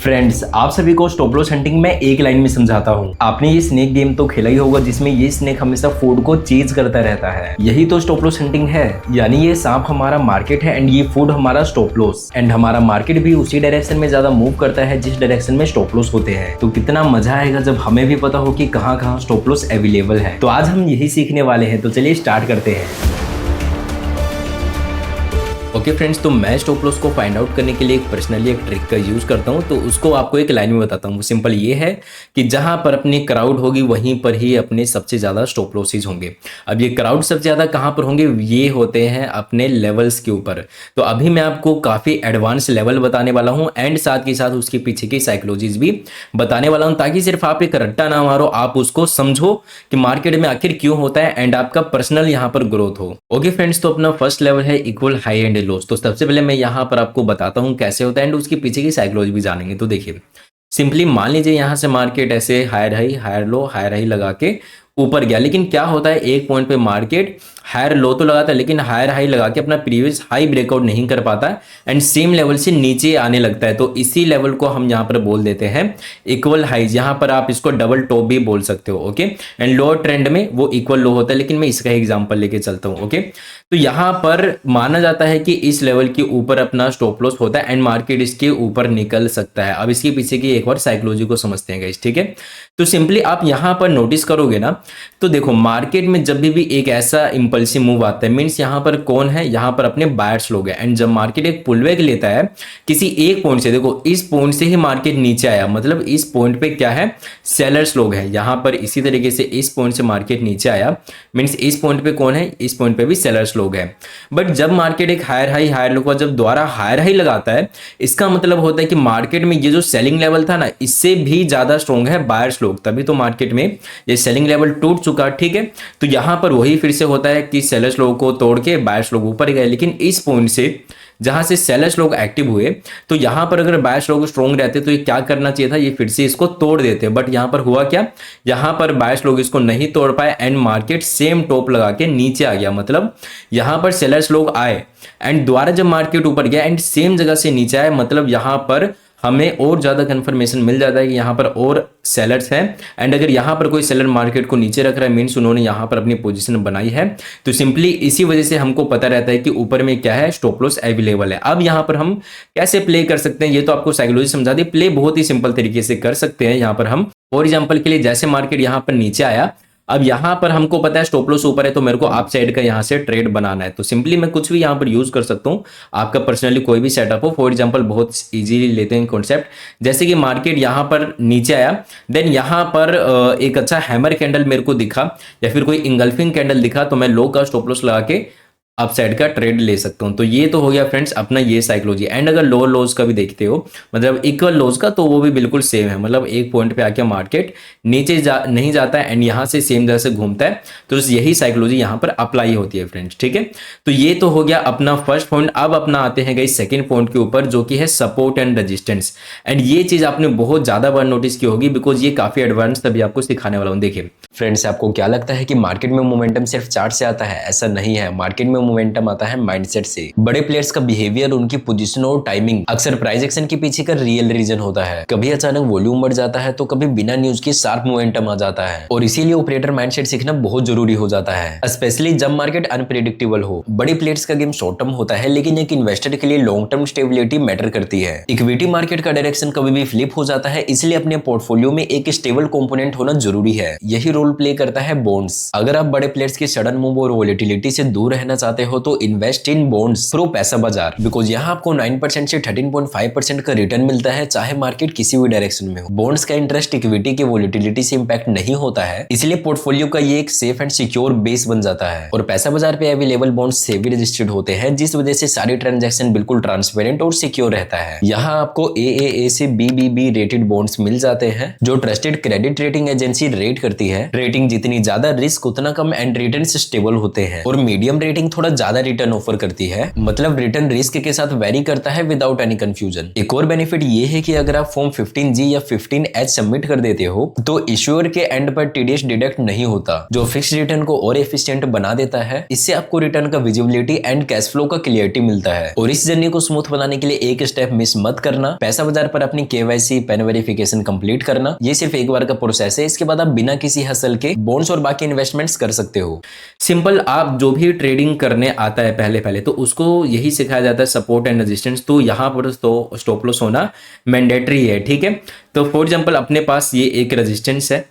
Friends, आप सभी को स्टॉप लॉस हंटिंग में एक लाइन में समझाता हूँ। आपने ये स्नेक गेम तो खेला ही होगा जिसमें ये स्नेक हमेशा फूड को चेज करता रहता है। यही तो स्टॉप लॉस हंटिंग है, यानी ये सांप हमारा मार्केट है एंड ये फूड हमारा स्टॉप लॉस। एंड हमारा मार्केट भी उसी डायरेक्शन में ज्यादा मूव करता है जिस डायरेक्शन में स्टॉप लॉस होते हैं। तो कितना मजा आएगा जब हमें भी पता हो कि कहाँ कहाँ स्टॉप लॉस अवेलेबल है। तो आज हम यही सीखने वाले हैं, तो चलिए स्टार्ट करते हैं। ओके फ्रेंड्स, तो मैं स्टॉप लॉस को फाइंड आउट करने के लिए पर्सनली एक ट्रिक का यूज़ करता हूँ। तो उसको आपको एक लाइन में बताता हूँ। सिंपल ये है कि जहाँ पर अपनी क्राउड होगी वहीं पर ही अपने सबसे ज़्यादा स्टॉप लॉसेज होंगे। अब ये क्राउड सबसे ज़्यादा कहाँ पर होंगे, ये होते हैं अपने लेवल्स के ऊपर। तो अभी मैं आपको काफ़ी एडवांस लेवल बताने वाला हूँ एंड साथ के साथ उसके पीछे की साइकोलॉजीज भी बताने वाला हूँ, ताकि सिर्फ आप एक रट्टा ना मारो, आप उसको समझो कि मार्केट में आखिर क्यों होता है एंड आपका पर्सनल यहाँ पर ग्रोथ हो। ओके फ्रेंड्स, तो अपना फर्स्ट लेवल है इक्वल हाई एंड लॉस। तो सबसे पहले मैं यहाँ पर आपको बताता हूँ कैसे होता है एंड उसके पीछे की साइकोलॉजी भी जानेंगे। तो देखिए, सिंपली मान लीजिए यहाँ से मार्केट ऐसे हायर हाई लगा के ऊपर गया, लेकिन क्या होता है एक पॉइंट पे मार्केट हायर लो तो लगाता है लेकिन हायर हाई लगा के अपना प्रीवियस हाई ब्रेकआउट नहीं कर पाता एंड सेम लेवल से नीचे आने लगता है। तो इसी लेवल को हम यहाँ पर बोल देते हैं इक्वल हाइज। यहाँ पर आप इसको डबल टॉप भी बोल सकते हो। ओके, एंड लोअर ट्रेंड में वो इक्वल लो होता है, लेकिन मैं इसका एग्जांपल लेके चलता हूँ। ओके, तो यहाँ पर माना जाता है कि इस लेवल के ऊपर अपना स्टॉप लॉस होता है एंड मार्केट इसके ऊपर निकल सकता है। अब इसके पीछे की एक बार साइकोलॉजी को समझते हैं गाइस, ठीक है। तो सिंपली आप यहाँ पर नोटिस करोगे ना, तो देखो मार्केट में जब भी एक ऐसा इंपल्सिव मूव आता है, मींस यहाँ पर कौन है, यहाँ पर अपने बायर्स लोग हैं। एंड जब मार्केट एक पुलबैक लेता है किसी एक पॉइंट से, देखो इस पॉइंट से ही मार्केट नीचे आया, मतलब इस पॉइंट पे क्या है, सेलर्स लोग हैं। यहाँ पर इसी तरीके से इस पॉइंट से मार्केट नीचे आया, मींस इस पॉइंट पे कौन है, इस पॉइंट पे भी सेलर्स लोग हैं। बट जब मार्केट एक हायर लो का जब दोबारा हायर हाई लगाता है, इसका मतलब होता है कि मार्केट में ये जो सेलिंग लेवल था ना, इससे भी ज्यादा स्ट्रॉन्ग है बायर्स लोग, तभी तो मार्केट में ये सेलिंग लेवल टूट चुका। ठीक है, तो यहां पर वही फिर से होता है कि सेलर्स लोगों को तोड़ के बायर्स लोग ऊपर गए, लेकिन इस पॉइंट से जहां से सेलर्स लोग एक्टिव हुए, तो यहां पर अगर बायर्स लोग स्ट्रॉन्ग रहते तो ये क्या करना चाहिए था, ये फिर से इसको तोड़ देते। बट यहां पर हुआ क्या, यहां पर बायर्स लोग इसको नहीं तोड़ पाए एंड मार्केट सेम टॉप लगा के नीचे आ गया। मतलब यहां पर सेलर्स लोग आए एंड दोबारा जब मार्केट ऊपर गया एंड सेम जगह से नीचे आए, मतलब यहां पर हमें और ज्यादा कंफर्मेशन मिल जाता है कि यहाँ पर और सेलर्स हैं। एंड अगर यहाँ पर कोई सेलर मार्केट को नीचे रख रहा है, मीन्स उन्होंने यहाँ पर अपनी पोजीशन बनाई है। तो सिंपली इसी वजह से हमको पता रहता है कि ऊपर में क्या है, स्टॉप लॉस अवेलेबल है। अब यहाँ पर हम कैसे प्ले कर सकते हैं, ये तो आपको साइकोलॉजी समझा दी। प्ले बहुत ही सिंपल तरीके से कर सकते हैं। यहाँ पर हम फॉर एग्जाम्पल के लिए, जैसे मार्केट यहाँ पर नीचे आया, अब यहाँ पर हमको पता है स्टॉप लॉस ऊपर है, तो मेरे को अप साइड का यहाँ से ट्रेड बनाना है। तो सिंपली मैं कुछ भी यहाँ पर यूज कर सकता हूँ, आपका पर्सनली कोई भी सेटअप हो। फॉर एग्जांपल बहुत इजीली लेते हैं कॉन्सेप्ट, जैसे कि मार्केट यहाँ पर नीचे आया, देन यहाँ पर एक अच्छा हैमर कैंडल मेरे को दिखा या फिर कोई इंगल्फिंग कैंडल दिखा, तो मैं लो का स्टॉप लॉस लगा के अप साइड का ट्रेड ले सकता हूं। तो ये तो हो गया फ्रेंड्स अपना ये साइकोलॉजी। एंड अगर लोअर लोज का भी देखते हो, मतलब इक्वल लोज का, तो वो भी बिल्कुल सेम है। मतलब एक पॉइंट पे आके मार्केट नीचे नहीं जाता है एंड यहाँ से सेम जगह से घूमता है, तो यही साइकोलॉजी यहाँ पर अप्लाई होती है फ्रेंड्स, ठीक है। तो ये तो हो गया अपना फर्स्ट पॉइंट। अब अपना आते हैं गाइस सेकंड पॉइंट के ऊपर, जो कि है सपोर्ट एंड रेजिस्टेंस। एंड ये चीज आपने बहुत ज्यादा बार नोटिस की होगी, बिकॉज ये काफी एडवांस तभी आपको सिखाने वाला हूँ। देखिए फ्रेंड्स, आपको क्या लगता है कि मार्केट में मोमेंटम सिर्फ चार्ट से आता है? ऐसा नहीं है। मार्केट में मोमेंटम आता है माइंडसेट से। बड़े प्लेयर्स का बिहेवियर, उनकी पोजीशन और टाइमिंग अक्सर प्राइस एक्शन के पीछे का रियल रीजन होता है। कभी अचानक वॉल्यूम बढ़ जाता है, तो कभी बिना न्यूज के शार्प मोमेंटम आ जाता है। और इसीलिए ऑपरेटर माइंडसेट सीखना बहुत जरूरी हो जाता है, स्पेशली जब मार्केट अनप्रेडिक्टेबल हो। बड़े प्लेयर्स का गेम शॉर्ट टर्म होता है, लेकिन एक इन्वेस्टर के लिए लॉन्ग टर्म स्टेबिलिटी मैटर करती है। इक्विटी मार्केट का डायरेक्शन कभी भी फ्लिप हो जाता है, इसलिए अपने पोर्टफोलियो में एक स्टेबल कंपोनेंट होना जरूरी है। यही रोल प्ले करता है बॉन्ड्स। अगर आप बड़े प्लेयर्स के सडन मूव और वोलेटिलिटी से दूर रहना चाहते हो, तो इन्वेस्ट इन बॉन्ड्स थ्रू पैसा बाजार, बिकॉज यहाँ आपको 9% से 13.5% का रिटर्न मिलता है, चाहे मार्केट किसी भी डायरेक्शन में हो। बॉन्ड्स का इंटरेस्ट इक्विटी के वोलेटिलिटी से इंपैक्ट नहीं होता है, इसलिए पोर्टफोलियो का ये एक सेफ एंड सिक्योर बेस बन जाता है। और पैसा बाजार पे अवेलेबल बॉन्ड्स सेबी रजिस्टर्ड होते हैं, जिस वजह से सारी ट्रांजैक्शन बिल्कुल ट्रांसपेरेंट और सिक्योर रहता है। यहाँ आपको AAA से BBB रेटेड बॉन्ड्स मिल जाते हैं, जो trusted credit rating agency rate करती है। रेटिंग जितनी ज्यादा, रिस्क उतना कम एंड रिटर्न स्टेबल होते हैं। और मीडियम रेटिंग थोड़ा थोड़ा ज्यादा रिटर्न ऑफर करती है, मतलब रिटर्न रिस्क के साथ वेरी करता है विदाउट एनी कंफ्यूजन। एक और बेनिफिट ये है कि अगर आप फॉर्म 15G या 15H सबमिट कर देते हो तो इश्यूअर के एंड पर टीडीएस डिडक्ट नहीं होता, जो फिक्स रिटर्न को और एफिशिएंट बना देता है। इससे आपको रिटर्न का विजिबिलिटी एंड कैश फ्लो का क्लियरिटी मिलता है। और इस जर्नी को स्मूथ बनाने के लिए एक स्टेप मिस मत करना, पैसा बाजार पर अपनी KYC पैन वेरिफिकेशन कंप्लीट करना। ये सिर्फ एक बार का प्रोसेस है, इसके बाद आप बिना किसी हसल के बॉन्ड्स और बाकी इन्वेस्टमेंट्स कर सकते हो। सिंपल, आप जो भी ट्रेडिंग करने आता है पहले पहले तो उसको यही सिखाया जाता है, सपोर्ट एंड रेजिस्टेंस। तो यहाँ पर तो स्टॉप लॉस होना मैंडेटरी है, ठीक है। तो फॉर एग्जांपल अपने पास ये एक रेजिस्टेंस है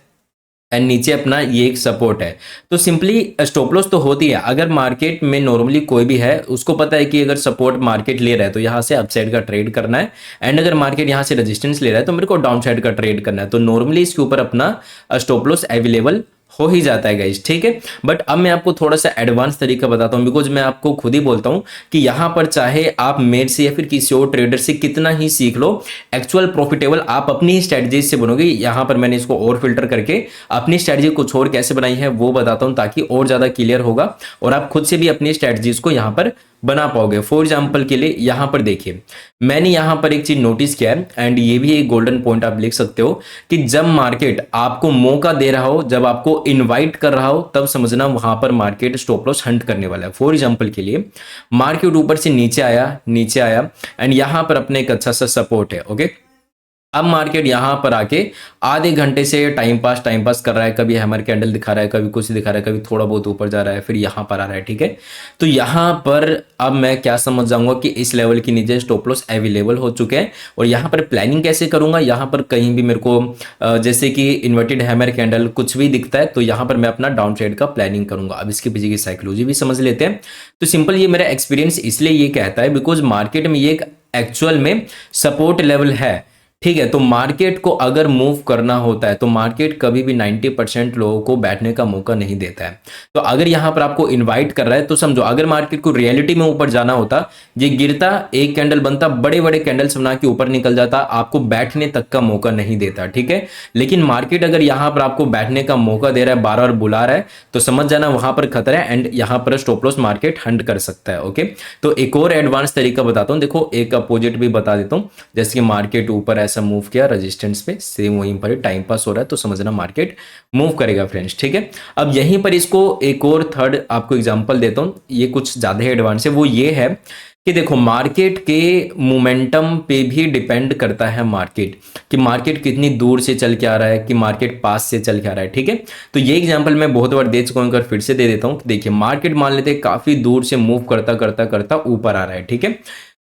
एंड नीचे अपना ये एक सपोर्ट है, तो सिंपली स्टॉप लॉस तो होती है। अगर मार्केट में नॉर्मली कोई भी है उसको पता है कि अगर सपोर्ट मार्केट ले रहा है तो यहाँ से अपसाइड का ट्रेड करना है, एंड अगर मार्केट यहाँ से रेजिस्टेंस ले रहा है तो मेरे को डाउन साइड का ट्रेड करना है। तो नॉर्मली इसके ऊपर अपना स्टॉप लॉस अवेलेबल हो ही जाता है गाइस, ठीक है। बट अब मैं आपको थोड़ा सा एडवांस तरीका बताता हूँ, बिकॉज मैं आपको खुद ही बोलता हूँ कि यहाँ पर चाहे आप मेरे से या फिर किसी और ट्रेडर से कितना ही सीख लो, एक्चुअल प्रॉफिटेबल आप अपनी ही स्ट्रेटजी से बनोगे। यहाँ पर मैंने इसको और फिल्टर करके अपनी स्ट्रेटजी कुछ और कैसे बनाई है वो बताता हूँ, ताकि और ज्यादा क्लियर होगा और आप खुद से भी अपनी स्ट्रेटजीज को यहाँ पर बना पाओगे। फॉर एग्जाम्पल के लिए यहाँ पर देखिए, मैंने यहाँ पर एक चीज नोटिस किया है एंड ये भी एक गोल्डन पॉइंट आप लिख सकते हो कि जब मार्केट आपको मौका दे रहा हो, जब आपको इनवाइट कर रहा हो, तब समझना वहां पर मार्केट स्टॉप लॉस हंट करने वाला है। फॉर एग्जाम्पल के लिए मार्केट ऊपर से नीचे आया एंड यहाँ पर अपने एक अच्छा सा सपोर्ट है, ओके। अब मार्केट यहां पर आके आधे घंटे से टाइम पास कर रहा है, कभी हैमर कैंडल दिखा रहा है, कभी कुछ दिखा रहा है, कभी थोड़ा बहुत ऊपर जा रहा है, फिर यहां पर आ रहा है, ठीक है। तो यहां पर अब मैं क्या समझ जाऊंगा कि इस लेवल के नीचे स्टॉप लॉस अवेलेबल हो चुके हैं। और यहां पर प्लानिंग कैसे करूंगा, यहां पर कहीं भी मेरे को जैसे कि इन्वर्टेड हैमर कैंडल कुछ भी दिखता है तो यहां पर मैं अपना डाउन ट्रेड का प्लानिंग करूंगा। अब इसके पीछे की साइकोलॉजी भी समझ लेते हैं। तो सिंपल ये मेरा एक्सपीरियंस इसलिए ये कहता है बिकॉज मार्केट में ये एक एक्चुअल में सपोर्ट लेवल है, ठीक है। तो मार्केट को अगर मूव करना होता है तो मार्केट कभी भी 90% लोगों को बैठने का मौका नहीं देता है। तो अगर यहां पर आपको इनवाइट कर रहा है तो समझो, अगर मार्केट को रियलिटी में ऊपर जाना होता, ये गिरता, एक कैंडल बनता, बड़े बड़े कैंडल्स बना के ऊपर निकल जाता, आपको बैठने तक का मौका नहीं देता, ठीक है। लेकिन मार्केट अगर यहां पर आपको बैठने का मौका दे रहा है, बार बार बुला रहा है, तो समझ जाना वहां पर खतरा है एंड यहां पर स्टॉप लॉस मार्केट हंट कर सकता है, ओके। तो एक और एडवांस तरीका बताता हूं, देखो एक अपोजिट भी बता देता हूं। जैसे कि मार्केट ऊपर ऐसा मूव किया रेजिस्टेंस पे, सेम वहीं पर टाइम पास हो रहा है, तो समझना मार्केट मूव करेगा फ्रेंड्स, ठीक है। अब यहीं पर इसको एक और थर्ड आपको एग्जांपल देता हूं, ये कुछ ज्यादा ही एडवांस है। वो ये है कि देखो मार्केट के मोमेंटम पे भी डिपेंड करता है मार्केट, कि मार्केट कितनी दूर से चल के आ रहा है, कि मार्केट पास से चल के आ रहा है, ठीक है। तो ये एग्जांपल मैं बहुत बार दे चुका हूं, फिर से दे देता हूं। देखिए मार्केट मान लेते हैं काफी दूर से मूव करता करता करता ऊपर आ रहा है, ठीक है।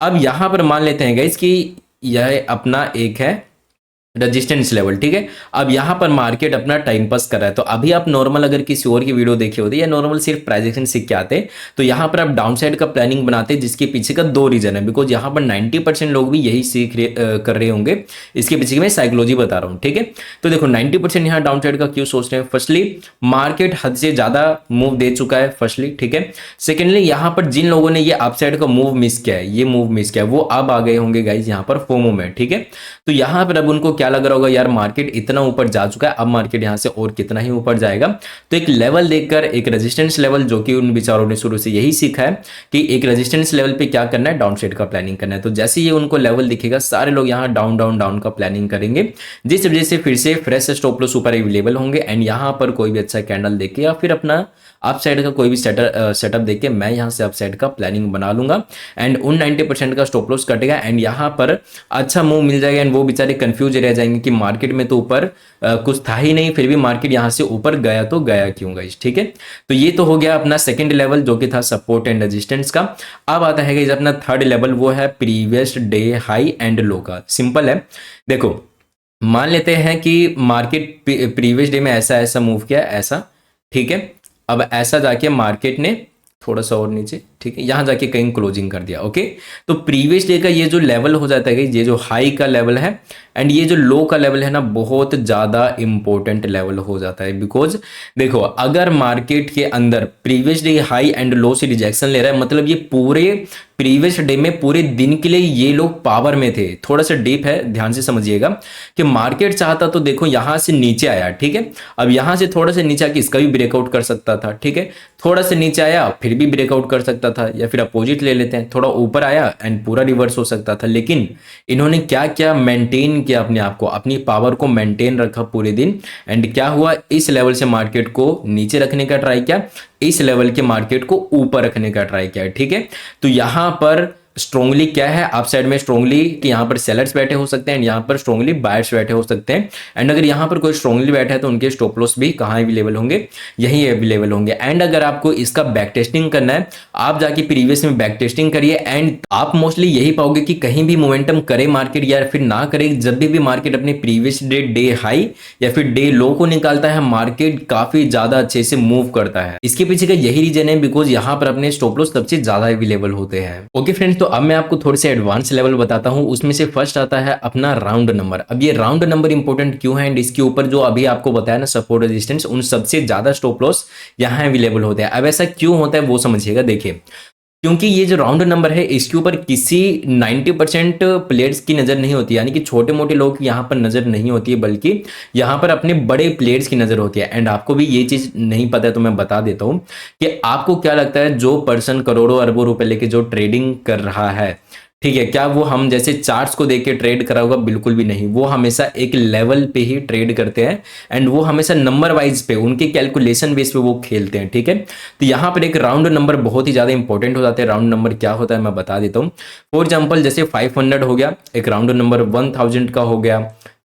अब यहां पर मान लेते हैं गाइस कि यह अपना एक है रेजिस्टेंस लेवल, ठीक है। अब यहां पर मार्केट अपना टाइम पास कर रहा है। तो अभी आप नॉर्मल अगर किसी और की वीडियो देखे होते या नॉर्मल सिर्फ प्राइजेक्शन सीख के आते तो यहां पर आप डाउन साइड का प्लानिंग बनाते, जिसके पीछे का दो रीजन है, बिकॉज यहां पर 90% लोग भी यही कर रहे होंगे। इसके पीछे की मैं साइकोलॉजी बता रहा हूं, ठीक है। तो देखो 90% यहां डाउन साइड का क्यों सोच रहे हैं। फर्स्टली मार्केट हद से ज्यादा मूव दे चुका है, फर्स्टली, ठीक है। सेकेंडली यहां पर जिन लोगों ने ये अपसाइड का मूव मिस किया है, ये मूव मिस किया है, वो अब आ गए होंगे गाइज यहां पर फोमो में, ठीक है। तो यहां पर अब उनको क्या लग रहा होगा, यार मार्केट इतना ऊपर जा चुका है, अब मार्केट यहां से और कितना ही ऊपर जाएगा। तो एक लेवल देखकर, एक रेजिस्टेंस लेवल, जो कि उन बेचारों ने शुरू से यही सीखा है कि एक रेजिस्टेंस लेवल पे क्या करना है, डाउन साइड का प्लानिंग करना है। तो जैसे ये उनको लेवल दिखेगा, सारे लोग यहाँ डाउन डाउन डाउन का प्लानिंग करेंगे, जिस वजह से फिर से फ्रेश स्टॉप लॉस ऊपर अवेलेबल होंगे। एंड यहाँ पर कोई भी अच्छा कैंडल देके या फिर अपना अप साइड का कोई भी सेटअप देके मैं यहाँ से अप साइड का प्लानिंग बना लूंगा एंड उन 90% का स्टॉप लॉस कटेगा एंड यहाँ पर अच्छा मूव मिल जाएगा। एंड वो बेचारे कंफ्यूज रह जाएंगे कि मार्केट में तो ऊपर कुछ था ही नहीं, फिर भी मार्केट यहाँ से ऊपर गया तो गया क्यों गाइस, ठीक है। तो ये तो हो गया अपना सेकंड लेवल, जो कि था सपोर्ट एंड रेजिस्टेंस का। अब आता है गाइस अपना थर्ड लेवल, वो है previous day high and low का। सिंपल है, देखो मान लेते हैं कि मार्केट प्रीवियस डे में ऐसा मूव किया, ऐसा, ठीक है। अब ऐसा जाके मार्केट ने थोड़ा सा और नीचे ठीक है, यहाँ जाके कहीं क्लोजिंग कर दिया। ओके, तो प्रीवियस डे का ये जो लेवल हो जाता है, ये जो हाई का लेवल है एंड ये जो लो का लेवल है ना, बहुत ज़्यादा इंपॉर्टेंट लेवल हो जाता है। बिकॉज देखो, अगर मार्केट के अंदर previous day high and low से रिजेक्शन ले रहा है, मतलब ये पूरे प्रीवियस डे में पूरे दिन के लिए ये लोग पावर में थे। थोड़ा सा डीप है, ध्यान से समझिएगा कि मार्केट चाहता तो देखो यहां से नीचे आया, ठीक है, अब यहां से थोड़ा सा नीचे आके इसका भी ब्रेकआउट कर सकता था, ठीक है, थोड़ा सा नीचे आया फिर भी ब्रेकआउट कर सकता था, या फिर अपोजिट ले लेते हैं, थोड़ा ऊपर आया एंड पूरा रिवर्स हो सकता था। लेकिन इन्होंने क्या किया, मेंटेन किया अपने आप को, अपनी पावर को मेंटेन रखा पूरे दिन। एंड क्या हुआ, इस लेवल से मार्केट को नीचे रखने का ट्राई किया, इस लेवल के मार्केट को ऊपर रखने का ट्राई किया, ठीक है। तो यहां पर स्ट्रोंगली क्या है, अप साइड में स्ट्रोंगली कि यहाँ पर सेलर्स बैठे हो सकते हैं एंड यहाँ पर स्ट्रोंगली बायर्स बैठे हो सकते हैं। एंड अगर यहाँ पर कोई स्ट्रोंगली बैठा है तो उनके स्टॉप लॉस भी कहाँ अवेलेबल होंगे, यहीं अवेलेबल होंगे। एंड अगर आपको इसका बैक टेस्टिंग करना है, आप जाके प्रीवियस में बैक टेस्टिंग करिए एंड आप मोस्टली यही पाओगे कि कहीं भी मोमेंटम करे मार्केट या फिर ना करे, जब भी मार्केट अपने प्रीवियस डे हाई या फिर डे लो को निकालता है, मार्केट काफी ज्यादा अच्छे से मूव करता है। इसके पीछे का यही रीजन है, बिकॉज यहाँ पर अपने स्टॉप लॉस सबसे ज्यादा अवेलेबल होते हैं। ओके फ्रेंड्स, तो अब मैं आपको थोड़े से एडवांस लेवल बताता हूं। उसमें से फर्स्ट आता है अपना राउंड नंबर। अब ये राउंड नंबर इंपॉर्टेंट क्यों है एंड इसके ऊपर जो अभी आपको बताया ना सपोर्ट रेजिस्टेंस, उन सबसे ज्यादा स्टॉप लॉस यहाँ अवेलेबल होते हैं। अब ऐसा क्यों होता है वो समझिएगा। देखिए, क्योंकि ये जो राउंड नंबर है इसके ऊपर किसी 90% प्लेयर्स की नज़र नहीं होती, यानी कि छोटे मोटे लोग यहाँ पर नज़र नहीं होती है, बल्कि यहाँ पर अपने बड़े प्लेयर्स की नज़र होती है। एंड आपको भी ये चीज़ नहीं पता है तो मैं बता देता हूँ कि आपको क्या लगता है, जो पर्सन करोड़ों अरबों रुपए लेके जो ट्रेडिंग कर रहा है, ठीक है, क्या वो हम जैसे चार्ट्स को देख के ट्रेड करा होगा? बिल्कुल भी नहीं। वो हमेशा एक लेवल पे ही ट्रेड करते हैं एंड वो हमेशा नंबर वाइज पे, उनके कैलकुलेशन बेस पे वो खेलते हैं, ठीक है। तो यहाँ पर एक राउंड नंबर बहुत ही ज़्यादा इंपॉर्टेंट हो जाते हैं। राउंड नंबर क्या होता है मैं बता देता हूँ। फॉर एग्जाम्पल जैसे 500 हो गया एक राउंड नंबर, 1000 का हो गया,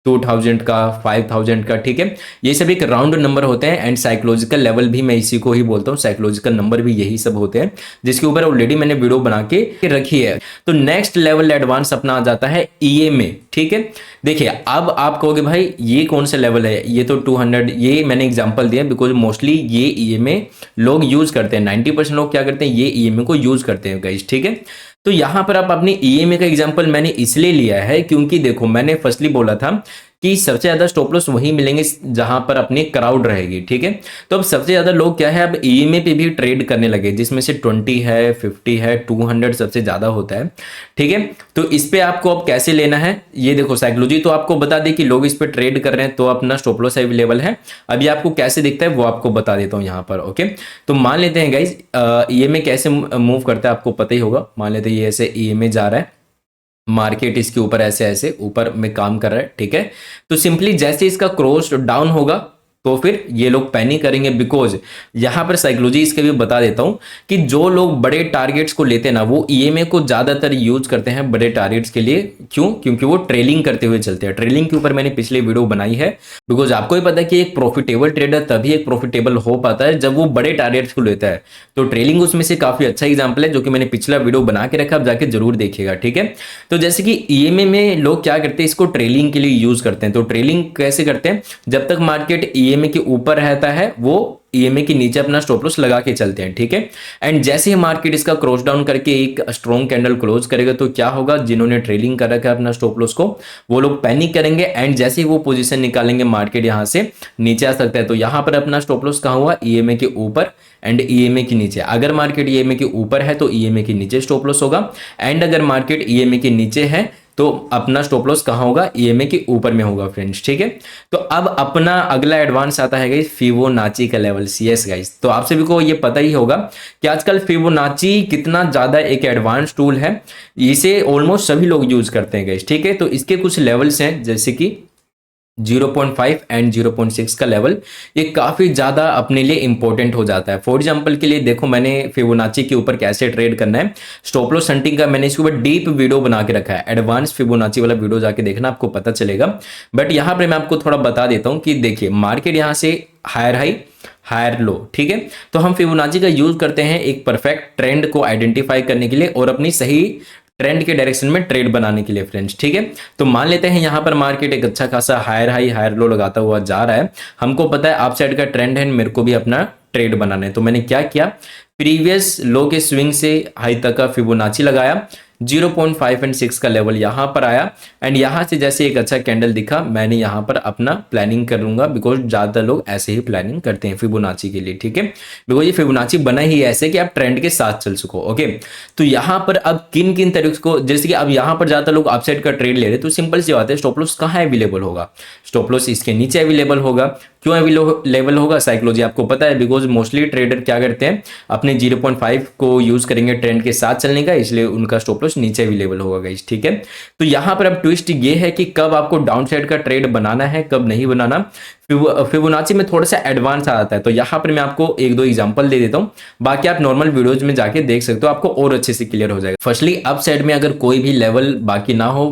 2000 का, 5000 का, ठीक है, ये सब एक राउंड नंबर होते हैं। एंड साइकोलॉजिकल लेवल भी मैं इसी को ही बोलता हूँ, साइकोलॉजिकल नंबर भी यही सब होते हैं, जिसके ऊपर ऑलरेडी मैंने वीडियो बना के रखी है। तो नेक्स्ट लेवल एडवांस अपना आ जाता है ईएमए, ठीक है। देखिए, अब आप कहोगे भाई ये कौन सा लेवल है, ये तो 200, ये मैंने एग्जांपल दिया बिकॉज मोस्टली ये ईएमए लोग यूज करते हैं। 90% लोग क्या करते हैं, ये ईएमए को यूज करते हैं गाइस, ठीक है। तो यहां पर आप अपनी ईएमए का एग्जांपल मैंने इसलिए लिया है क्योंकि देखो, मैंने फर्स्टली बोला था कि सबसे ज्यादा स्टॉप लॉस वहीं मिलेंगे जहां पर अपनी क्राउड रहेगी, ठीक है। तो अब सबसे ज्यादा लोग क्या है, अब ईएमए पे भी ट्रेड करने लगे, जिसमें से 20 है, 50 है, 200 सबसे ज्यादा होता है, ठीक है। तो इस पे आपको अब कैसे लेना है, ये देखो साइकोलॉजी तो आपको बता दे कि लोग इस पे ट्रेड कर रहे हैं तो अपना स्टॉप लॉस अवेलेबल है। अभी आपको कैसे दिखता है वो आपको बता देता हूँ यहाँ पर। ओके, तो मान लेते हैं गाइज, ईएमए कैसे मूव करता है आपको पता ही होगा। मान लेते हैं ये ऐसे ईएमए जा रहा है, मार्केट इसके ऊपर ऐसे ऐसे ऊपर में काम कर रहा है, ठीक है। तो सिंपली जैसे इसका क्रॉस डाउन होगा तो फिर ये लोग पैनिक करेंगे, बिकॉज यहां पर साइकोलॉजी इसके भी बता देता हूं कि जो लोग बड़े टारगेट्स को लेते हैं ना, वो ईएमए को ज्यादातर यूज करते हैं बड़े टारगेट्स के लिए। क्यों? क्योंकि वो ट्रेलिंग करते हुए चलते हैं। ट्रेलिंग के ऊपर मैंने पिछले वीडियो बनाई है, बिकॉज आपको ही पता है कि एक प्रॉफिटेबल ट्रेडर तभी एक प्रॉफिटेबल हो पाता है जब वो बड़े टारगेट्स को लेता है। तो ट्रेलिंग उसमें से काफी अच्छा एग्जाम्पल है, जो कि मैंने पिछला वीडियो बना के रखा, आप जाके जरूर देखिएगा, ठीक है। तो जैसे कि ईएमए में लोग क्या करते हैं, इसको ट्रेलिंग के लिए यूज करते हैं। तो ट्रेलिंग कैसे करते हैं, जब तक मार्केट ईएमए के ऊपर रहता है वो ईएमए के नीचे अपना स्टॉप लॉस लगा के चलते हैं, ठीक है। एंड जैसे ही मार्केट इसका क्रॉस डाउन करके एक स्ट्रॉन्ग कैंडल क्लोज करेगा तो क्या होगा, जिन्होंने ट्रेलिंग कर रखा है अपना स्टॉप लॉस को, वो लोग पैनिक करेंगे एंड जैसे ही वो पोजीशन निकालेंगे मार्केट यहां से नीचे आ सकता है। तो यहां पर अपना स्टॉप लॉस कहां हुआ, ईएमए के ऊपर एंड ईएमए के नीचे। अगर मार्केट ईएमए के ऊपर है तो ईएमए के नीचे स्टॉप लॉस होगा, एंड अगर मार्केट ईएमए के नीचे है तो अपना स्टॉप लॉस कहां होगा, ईएमए के ऊपर में होगा फ्रेंड्स, ठीक है। तो अब अपना अगला एडवांस आता है गाइस फिबोनाची का लेवल, सीएस गाइस। तो आप सभी को ये पता ही होगा कि आजकल फिबोनाची कितना ज्यादा एक एडवांस टूल है, इसे ऑलमोस्ट सभी लोग यूज करते हैं गाइस, ठीक है। तो इसके कुछ लेवल्स हैं जैसे कि 0.5 एंड 0.6 का लेवल, ये काफी ज्यादा अपने लिए इंपॉर्टेंट हो जाता है। फॉर एग्जांपल के लिए देखो, मैंने फिबोनाची के ऊपर कैसे ट्रेड करना है, स्टॉप लॉस हंटिंग का मैंने इसके ऊपर डीप वीडियो बना के रखा है। एडवांस फिबोनाची वाला वीडियो जाके देखना, आपको पता चलेगा। बट यहाँ पे मैं आपको थोड़ा बता देता हूँ कि देखिए, मार्केट यहाँ से हायर हाई हायर लो, ठीक है। तो हम फिबोनाची का यूज करते हैं एक परफेक्ट ट्रेंड को आइडेंटिफाई करने के लिए और अपनी सही ट्रेंड के डायरेक्शन में ट्रेड बनाने के लिए फ्रेंड्स, ठीक है। तो मान लेते हैं यहाँ पर मार्केट एक अच्छा खासा हायर हाई हायर लो लगाता हुआ जा रहा है, हमको पता है अप साइड का ट्रेंड है, मेरे को भी अपना ट्रेड बनाना है। तो मैंने क्या किया, प्रीवियस लो के स्विंग से हाई तक का फिबोनाची लगाया, 0.5 एंड 6 का लेवल यहाँ पर आया एंड यहाँ से जैसे एक अच्छा कैंडल दिखा, मैंने यहाँ पर अपना प्लानिंग करूंगा, बिकॉज ज़्यादा लोग ऐसे ही प्लानिंग करते हैं फिबोनाची के लिए, ठीक है। बिकॉज ये फिबोनाची बना ही ऐसे कि आप ट्रेंड के साथ चल सको, ओके। तो यहाँ पर अब किन किन तरीकों को, जैसे कि अब यहाँ पर ज़्यादा लोग अपसाइड का ट्रेड ले रहे, तो सिंपल सी बात है, स्टॉप लॉस कहाँ अवेलेबल होगा? स्टॉप लॉस इसके नीचे अवेलेबल होगा। क्यों अवेलेबल होगा? साइकोलॉजी आपको पता है, बिकॉज मोस्टली ट्रेडर क्या करते हैं, अपने 0.5 को यूज करेंगे ट्रेंड के साथ चलने का, इसलिए उनका स्टॉप लॉस नीचे अवेलेबल होगा गाइस, ठीक है। तो यहां पर अब ट्विस्ट ये है कि कब आपको डाउन साइड का ट्रेड बनाना है, कब नहीं बनाना। फिबोनाची में थोड़ा सा एडवांस आ जाता है, तो यहाँ पर मैं आपको एक दो एग्जांपल दे देता हूँ, बाकी आप नॉर्मल वीडियोज में जाके देख सकते हो, आपको और अच्छे से क्लियर हो जाएगा। फर्स्टली अप साइड में अगर कोई भी लेवल बाकी ना हो,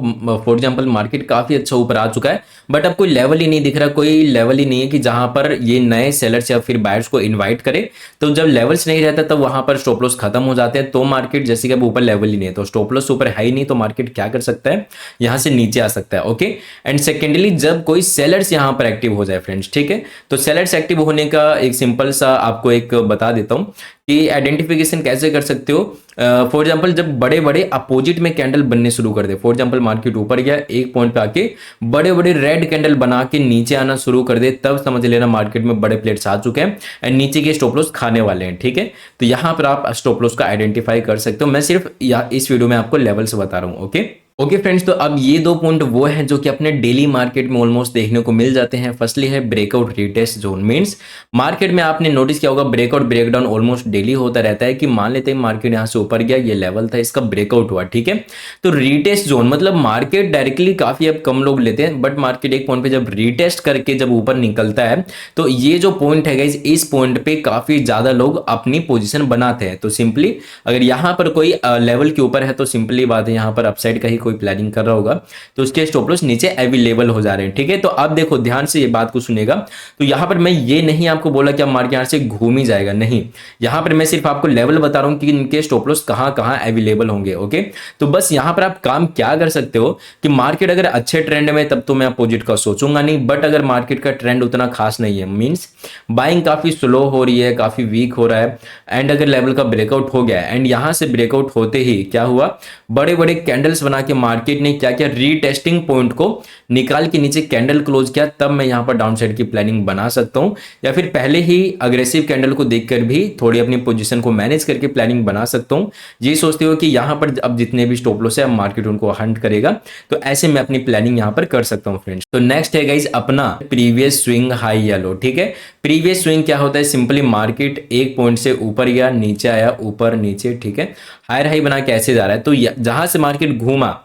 फॉर एग्जांपल मार्केट काफी अच्छा ऊपर आ चुका है, बट अब कोई लेवल ही नहीं दिख रहा, कोई लेवल ही नहीं है कि जहां पर ये नए सेलर्स या फिर बायर्स को इन्वाइट करे, तो जब लेवल्स नहीं रहता तब वहां पर स्टॉप लॉस खत्म हो जाते हैं। तो मार्केट जैसे कि अब ऊपर लेवल ही नहीं है, तो स्टॉप लॉस ऊपर है ही नहीं, तो मार्केट क्या कर सकता है, यहां से नीचे आ सकता है, ओके। एंड सेकेंडली जब कोई सेलर्स यहां पर एक्टिव हो जाए फ्रेंड्स, ठीक है, तो सेलर्स एक्टिव होने का एक सिंपल सा आपको एक बता देता हूं कि आइडेंटिफिकेशन कैसे कर सकते हो। फॉर एग्जांपल जब बड़े बड़े अपोजिट में कैंडल बनने शुरू कर दे, फॉर एग्जांपल मार्केट ऊपर गया, एक पॉइंट पे आके बड़े बड़े रेड कैंडल बना के नीचे आना शुरू कर दे, तब समझ लेना मार्केट में बड़े प्लेयर्स आ चुके हैं एंड नीचे के स्टॉप लॉस खाने वाले हैं, ठीक है। तो यहां पर आप स्टॉप लॉस का आइडेंटिफाई कर सकते हो, मैं सिर्फ इस वीडियो में आपको लेवल्स बता रहा हूं, ओके। ओके फ्रेंड्स, तो अब ये दो पॉइंट वो हैं जो कि अपने डेली मार्केट में ऑलमोस्ट देखने को मिल जाते हैं। फर्स्टली है breakout retest zone, means market में आपने नोटिस किया होगा ब्रेकआउट ब्रेकडाउन ऑलमोस्ट डेली होता रहता है कि मान लेते हैं मार्केट यहां से ऊपर गया, ये लेवल था, इसका ब्रेकआउट हुआ, ठीक है। तो रीटेस्ट जोन मतलब मार्केट डायरेक्टली काफी अब कम लोग लेते हैं, बट मार्केट एक पॉइंट पे जब रीटेस्ट करके जब ऊपर निकलता है, तो ये जो पॉइंट है गाइस, इस पॉइंट पे काफी ज्यादा लोग अपनी पोजिशन बनाते हैं। तो सिंपली अगर यहाँ पर कोई लेवल के ऊपर है, तो सिंपली बात है यहाँ पर अपसाइड का ही कोई प्लानिंग कर रहा होगा, तो उसके स्टॉप लॉस नीचे अवेलेबल हो जा रहे हैं, ठीक है। तो अब देखो ध्यान से ये बात को सुनेगा, तो यहां पर मैं ये नहीं आपको बोला कि अब मार्केट यहां से घूम ही जाएगा, नहीं, यहां पर मैं सिर्फ आपको लेवल बता रहा हूं कि इनके स्टॉप लॉस कहां कहां अवेलेबल होंगे, ओके। तो बस यहां पर आप काम क्या कर सकते हो कि मार्केट अगर अच्छे ट्रेंड में, तब तो मैं अपोजिट का सोचूंगा नहीं, बट अगर मार्केट का ट्रेंड उतना खास नहीं है, मींस बाइंग काफी स्लो हो रही है, काफी वीक हो रहा है, एंड अगर लेवल का ब्रेकआउट हो गया एंड यहां से ब्रेकआउट होते ही क्या हुआ, बड़े बड़े कैंडल्स बना के मार्केट ने क्या किया, रीटेस्टिंग पॉइंट को निकाल के नीचे कैंडल क्लोज किया, तब मैं यहां पर डाउन साइड की प्लानिंग बना सकता हूं, या फिर पहले ही अग्रेसिव कैंडल को देखकर भी थोड़ी अपनी पोजीशन को मैनेज करके प्लानिंग बना सकता हूं। ये सोचते हो कि यहां पर अब जितने भी स्टॉप लॉस है मार्केट उनको हंट करेगा, तो ऐसे मैं अपनी प्लानिंग यहां पर कर सकता हूं फ्रेंड्स। तो नेक्स्ट है गाइस अपना प्रीवियस स्विंग हाई या लो, ठीक है। प्रीवियस स्विंग क्या होता है, सिंपली मार्केट एक पॉइंट से ऊपर गया, नीचे आया, ऊपर नीचे, ठीक है, हायर हाई बना के ऐसे जा रहा है, तो जहां से मार्केट घूमा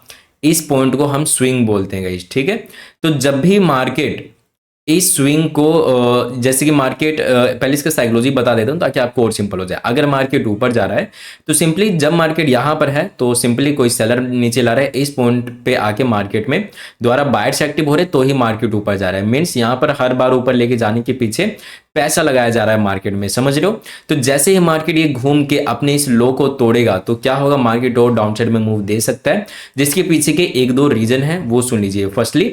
इस पॉइंट को हम स्विंग बोलते हैं गाइस, ठीक है। तो जब भी मार्केट इस स्विंग को जैसे कि मार्केट पहले इसका साइकोलॉजी बता देता हूं ताकि आपको और सिंपल हो जाए। अगर मार्केट ऊपर जा रहा है तो सिंपली जब मार्केट यहां पर है तो सिंपली कोई सेलर नीचे ला रहा है, इस पॉइंट पे आके मार्केट में द्वारा बायर्स एक्टिव हो रहे तो ही मार्केट ऊपर जा रहा है, मींस यहां पर हर बार ऊपर लेके जाने के पीछे पैसा लगाया जा रहा है मार्केट में, समझ रहे हो। तो जैसे ही मार्केट ये घूम के अपने इस लो को तोड़ेगा तो क्या होगा, मार्केट और डाउन साइड में मूव दे सकता है, जिसके पीछे के एक दो रीजन है वो सुन लीजिए। फर्स्टली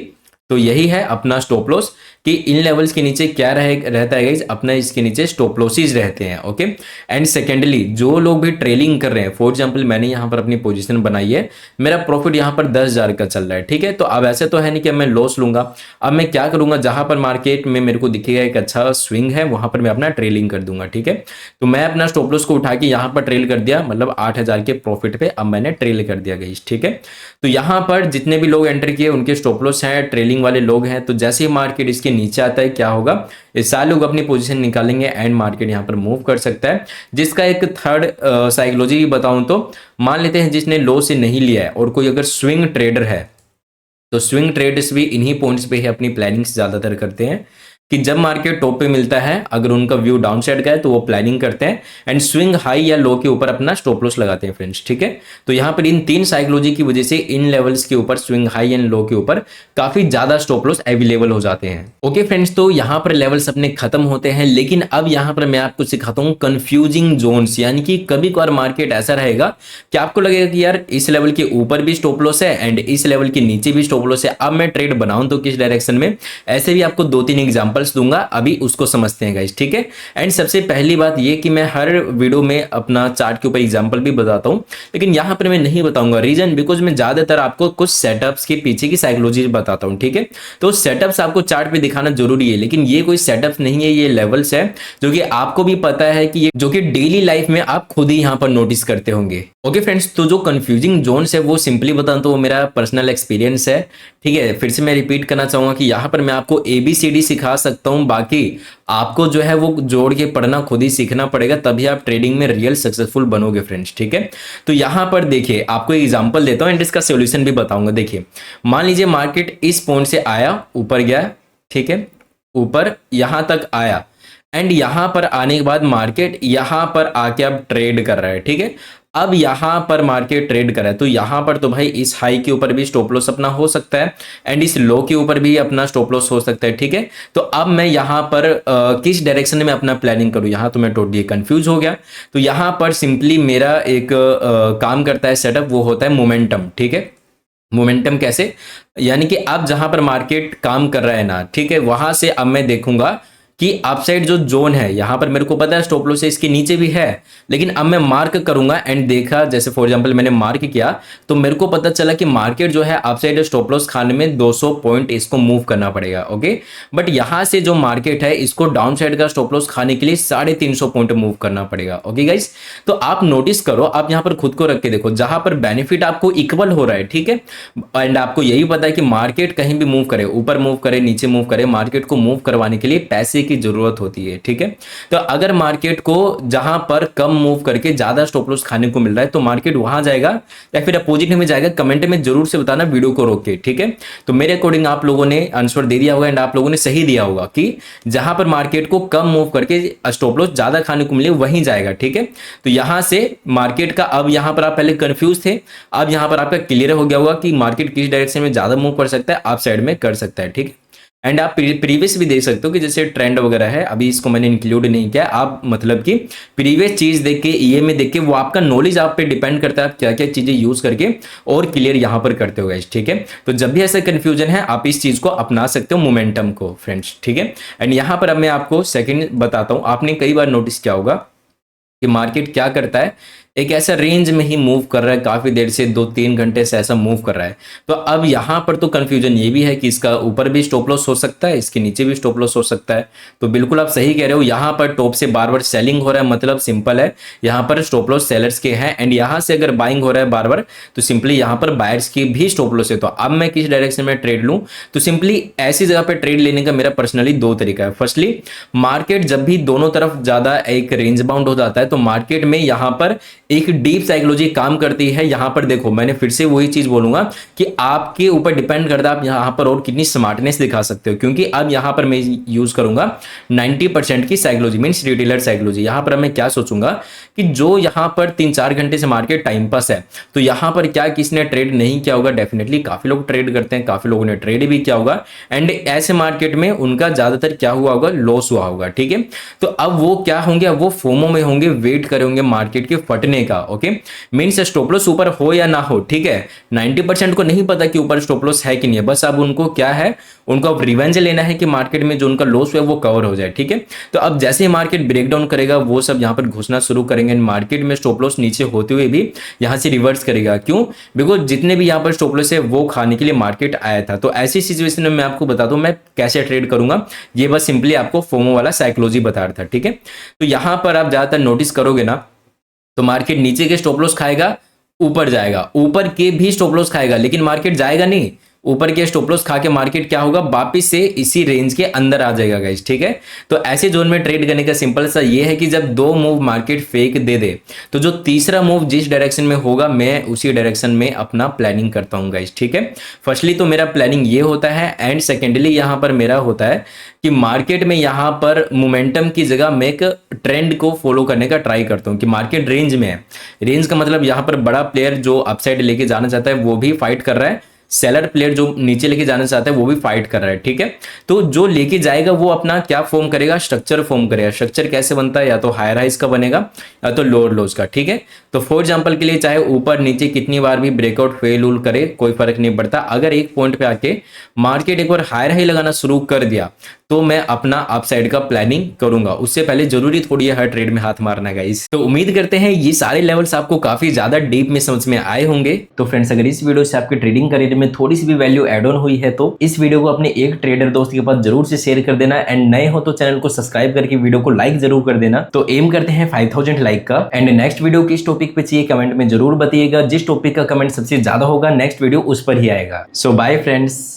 तो यही है अपना स्टॉप लॉस कि इन लेवल्स के नीचे क्या रहता है गाइस, अपना इसके नीचे स्टॉप लॉसेस रहते हैं, ओके। एंड सेकेंडली जो लोग भी ट्रेलिंग कर रहे हैं, फॉर एग्जांपल मैंने यहाँ पर अपनी पोजीशन बनाई है, मेरा प्रॉफिट यहाँ पर 10,000 का चल रहा है, ठीक है। तो अब ऐसे तो है नहीं कि मैं लॉस लूंगा, अब मैं क्या करूंगा, जहां पर मार्केट में मेरे को दिखेगा एक अच्छा स्विंग है वहां पर मैं अपना ट्रेलिंग कर दूंगा, ठीक है। तो मैं अपना स्टॉप लॉस को उठा के यहाँ पर ट्रेल कर दिया, मतलब 8,000 के प्रॉफिट पे अब मैंने ट्रेल कर दिया गाइस, ठीक है। तो यहाँ पर जितने भी लोग एंटर किए उनके स्टॉप लॉस है, ट्रेलिंग वाले लोग हैं, तो जैसे ही मार्केट इसके नीचे आता है क्या होगा, ये सारे लोग अपनी पोजीशन निकालेंगे एंड मार्केट यहां पर मूव कर सकता है। जिसका एक थर्ड साइकोलॉजी बताऊं तो मान लेते हैं जिसने लो से नहीं लिया है और कोई अगर स्विंग ट्रेडर है, तो स्विंग ट्रेडर्स भी इन्हीं पॉइंट्स पे ही अपनी प्लानिंग ज्यादातर करते हैं कि जब मार्केट टॉप पे मिलता है अगर उनका व्यू डाउन साइड का है तो वो प्लानिंग करते हैं एंड स्विंग हाई या लो के ऊपर अपना स्टॉप लॉस लगाते हैं फ्रेंड्स, ठीक है। तो यहाँ पर इन तीन साइकोलॉजी की वजह से इन लेवल्स के ऊपर स्विंग हाई एंड लो के ऊपर काफी ज्यादा स्टॉप लॉस अवेलेबल हो जाते हैं, ओके फ्रेंड्स। तो यहाँ पर लेवल्स अपने खत्म होते हैं, लेकिन अब यहाँ पर मैं आपको सिखाता हूँ कंफ्यूजिंग जोन्स, यानी कि कभी कभार मार्केट ऐसा रहेगा कि आपको लगेगा कि यार इस लेवल के ऊपर भी स्टॉप लॉस है एंड इस लेवल के नीचे भी स्टॉप लॉस है, अब मैं ट्रेड बनाऊं तो किस डायरेक्शन में। ऐसे भी आपको 2-3 एग्जाम्पल एग्जांपल्स दूंगा, अभी उसको समझते हैं गाइस, ठीक है। एंड सबसे पहली बात ये कि मैं हर वीडियो में अपना चार्ट के ऊपर एग्जांपल भी बताता हूं, लेकिन यहां पर मैं नहीं बताऊंगा। रीजन बिकॉज मैं ज्यादातर आपको कुछ सेटअप्स के पीछे की साइकोलॉजी बताता हूं, ठीक है। तो सेटअप्स आपको चार्ट पे दिखाना जरूरी है, लेकिन ये कोई सेटअप्स नहीं है, ये लेवल्स है जो कि आपको भी पता है कि ये जो कि डेली लाइफ में आप खुद ही यहां पर नोटिस करते होंगे। ओके फ्रेंड्स, तो जो कंफ्यूजिंग जोन्स है वो सिंपली बताऊं तो वो मेरा पर्सनल एक्सपीरियंस है, ठीक है। फिर से मैं रिपीट करना चाहूंगा कि यहाँ पर मैं आपको ABCD सिखा सकता हूँ, बाकी आपको जो है वो जोड़ के पढ़ना खुद ही सीखना पड़ेगा, तभी आप ट्रेडिंग में रियल सक्सेसफुल बनोगे फ्रेंड्स, ठीक है। तो यहाँ पर देखिए आपको एग्जांपल देता हूँ एंड इसका सॉल्यूशन भी बताऊंगा। देखिए मान लीजिए मार्केट इस पॉइंट से आया, ऊपर गया, ठीक है, ऊपर यहां तक आया एंड यहां पर आने के बाद मार्केट यहां पर आके अब ट्रेड कर रहा है, ठीक है। अब यहां पर मार्केट ट्रेड कर रहा है, तो यहां पर तो भाई इस हाई के ऊपर भी स्टॉप लॉस अपना हो सकता है एंड इस लो के ऊपर भी अपना स्टॉप लॉस हो सकता है, ठीक है। तो अब मैं यहां पर किस डायरेक्शन में अपना प्लानिंग करूं, यहां तो मैं टोटली कंफ्यूज हो गया। तो यहां पर सिंपली मेरा एक काम करता है सेटअप, वो होता है मोमेंटम, ठीक है। मोमेंटम कैसे, यानी कि अब जहां पर मार्केट काम कर रहा है ना, ठीक है, वहां से अब मैं देखूंगा कि अपसाइड जो जोन है यहां पर मेरे को पता है स्टॉप लॉस है, इसके नीचे भी है, लेकिन अब मैं मार्क करूंगा एंड देखा, जैसे फॉर एग्जांपल मैंने मार्क किया तो मेरे को पता चला कि मार्केट जो है अपसाइड स्टॉप लॉस खाने में 200 पॉइंट इसको मूव करना पड़ेगा, ओके। बट यहां से जो मार्केट है इसको डाउन साइड का स्टॉप लॉस खाने के लिए 350 पॉइंट मूव करना पड़ेगा, ओके गाइस। तो आप नोटिस करो, आप यहां पर खुद को रख के देखो, जहां पर बेनिफिट आपको इक्वल हो रहा है, ठीक है, एंड आपको यही पता है कि मार्केट कहीं भी मूव करे, ऊपर मूव करे, नीचे मूव करे, मार्केट को मूव करवाने के लिए पैसे की जरूरत होती है, ठीक है। तो अगर मार्केट को जहां पर कम मूव करके ज्यादा स्टॉप लॉस खाने को मिल रहा है तो मार्केट वहां जाएगा या फिर अपोजिट में जाएगा, कमेंट में जरूर से बताना वीडियो को रोक के, ठीक है। तो मेरे अकॉर्डिंग आप लोगों ने आंसर दे दिया होगा एंड आप लोगों ने सही दिया होगा कि जहां पर मार्केट को कम मूव करके स्टॉप लॉस ज्यादा खाने को मिले वहीं जाएगा, ठीक है। तो यहां से मार्केट का, अब यहां पर आप पहले कंफ्यूज थे, अब यहां पर आपका क्लियर हो गया होगा कि मार्केट किस डायरेक्शन में ज्यादा मूव कर सकता है, आप साइड में कर सकता है, ठीक है। एंड आप प्रीवियस भी देख सकते हो कि जैसे ट्रेंड वगैरह है, अभी इसको मैंने इंक्लूड नहीं किया, आप मतलब कि प्रीवियस चीज देख के, ये में देख के, वो आपका नॉलेज आप पे डिपेंड करता है, आप क्या क्या चीजें यूज करके और क्लियर यहां पर करते हो गाइस, ठीक है। तो जब भी ऐसा कंफ्यूजन है आप इस चीज को अपना सकते हो, मोमेंटम को फ्रेंड्स, ठीक है। एंड यहां पर अब मैं आपको सेकंड बताता हूं, आपने कई बार नोटिस किया होगा कि मार्केट क्या करता है, एक ऐसा रेंज में ही मूव कर रहा है, काफी देर से 2-3 घंटे से ऐसा मूव कर रहा है। तो अब यहां पर तो कंफ्यूजन ये भी है कि इसका ऊपर भी स्टॉप लॉस हो सकता है, इसके नीचे भी स्टॉप लॉस हो सकता है। तो बिल्कुल आप सही कह रहे हो, यहां पर टॉप से बार बार सेलिंग हो रहा है, मतलब सिंपल है, यहां पर स्टॉप लॉस सेलर्स के हैं एंड यहां से अगर बाइंग हो रहा है बार बार तो सिंपली यहां पर बायर्स की भी स्टॉप लॉस है। तो अब मैं किस डायरेक्शन में ट्रेड लूं, तो सिंपली ऐसी जगह पर ट्रेड लेने का मेरा पर्सनली 2 तरीका है। फर्स्टली, मार्केट जब भी दोनों तरफ ज्यादा एक रेंज बाउंड हो जाता है तो मार्केट में यहां पर एक डीप साइकोलॉजी काम करती है। यहां पर देखो, मैंने फिर से वही चीज बोलूंगा कि आपके ऊपर डिपेंड करता है आप यहां पर और कितनी स्मार्टनेस दिखा सकते हो, क्योंकि अब यहां पर मैं यूज करूंगा 90% की साइकोलॉजी, मींस रिटेलर साइकोलॉजी। यहां पर मैं क्या सोचूंगा कि जो यहां पर 3-4 घंटे से मार्केट टाइम पास है, तो यहां पर क्या किसने ट्रेड नहीं किया होगा, डेफिनेटली काफी लोग ट्रेड करते हैं, काफी लोगों ने ट्रेड भी किया होगा एंड ऐसे मार्केट में उनका ज्यादातर क्या हुआ होगा, लॉस हुआ होगा, ठीक है। तो अब वो क्या होंगे, अब वो फोमो में होंगे, वेट करेंगे मार्केट के फटने का, ओके। मींस स्टॉप लॉस ऊपर हो या ना हो, ठीक है, 90% को नहीं पता कि ऊपर स्टॉप लॉस है कि नहीं है, बस अब उनको क्या है, उनको अब रिवेंज लेना है कि मार्केट में जो उनका लॉस है वो कवर हो जाए, ठीक है। तो अब जैसे ही मार्केट ब्रेकडाउन करेगा वो सब यहां पर घुसना शुरू करेंगे, मार्केट में स्टॉप लॉस नीचे होते हुए भी यहां से रिवर्स करेगा। क्यों? बिकॉज जितने भी यहां पर स्टॉप लॉस है वो खाने के लिए मार्केट आया था। तो ऐसी सिचुएशन में मैं आपको बता दूं मैं कैसे ट्रेड करूंगा, ये बस सिंपली आपको फोमो वाला साइकोलॉजी बता रहा था, ठीक है। तो यहां पर आप ज्यादातर नोटिस करोगे ना, तो मार्केट नीचे के स्टॉप लॉस खाएगा, ऊपर जाएगा, ऊपर के भी स्टॉप लॉस खाएगा, लेकिन मार्केट जाएगा नहीं, ऊपर के स्टॉप लॉस खा के मार्केट क्या होगा, वापिस से इसी रेंज के अंदर आ जाएगा गाइस, ठीक है। तो ऐसे जोन में ट्रेड करने का सिंपल सा ये है कि जब 2 मूव मार्केट फेक दे दे तो जो तीसरा मूव जिस डायरेक्शन में होगा मैं उसी डायरेक्शन में अपना प्लानिंग करता हूं गाइस, ठीक है। फर्स्टली तो मेरा प्लानिंग ये होता है एंड सेकेंडली यहां पर मेरा होता है कि मार्केट में यहां पर मोमेंटम की जगह मैं एक ट्रेंड को फॉलो करने का ट्राई करता हूं कि मार्केट रेंज में है। रेंज का मतलब यहां पर बड़ा प्लेयर जो अपसाइड लेके जाना चाहता है वो भी फाइट कर रहा है, सेलर प्लेयर जो नीचे लेके जाना चाहता है वो भी फाइट कर रहा है, ठीक है। तो जो लेके जाएगा वो अपना क्या फॉर्म करेगा, स्ट्रक्चर फॉर्म करेगा। स्ट्रक्चर कैसे बनता है, या तो हायर हाइज का बनेगा या तो लोअर लोज का, ठीक है। तो फॉर एग्जांपल के लिए चाहे ऊपर नीचे कितनी बार भी ब्रेकआउट फेल उल करे कोई फर्क नहीं पड़ता, अगर एक पॉइंट पे आके मार्केट एक बार हायर हाई लगाना शुरू कर दिया तो मैं अपना अपसाइड का प्लानिंग करूंगा। उससे पहले जरूरी थोड़ी है हर ट्रेड में हाथ मारना गाइस। तो उम्मीद करते हैं ये सारे लेवल्स आपको काफी ज्यादा डीप में समझ में आए होंगे। तो फ्रेंड्स, अगर इस वीडियो से आपके ट्रेडिंग करियर में थोड़ी सी भी वैल्यू एड ऑन हुई है तो इस वीडियो को अपने एक ट्रेडर दोस्त के पास जरूर से शेयर कर देना। एंड नए हो तो चैनल को सब्सक्राइब करके वीडियो को लाइक जरूर कर देना। तो एम करते हैं 5000 लाइक का। एंड नेक्स्ट वीडियो किस टॉपिक पे चाहिए कमेंट में जरूर बताइएगा। जिस टॉपिक का कमेंट सबसे ज्यादा होगा नेक्स्ट वीडियो उस पर ही आएगा। सो बाय फ्रेंड्स।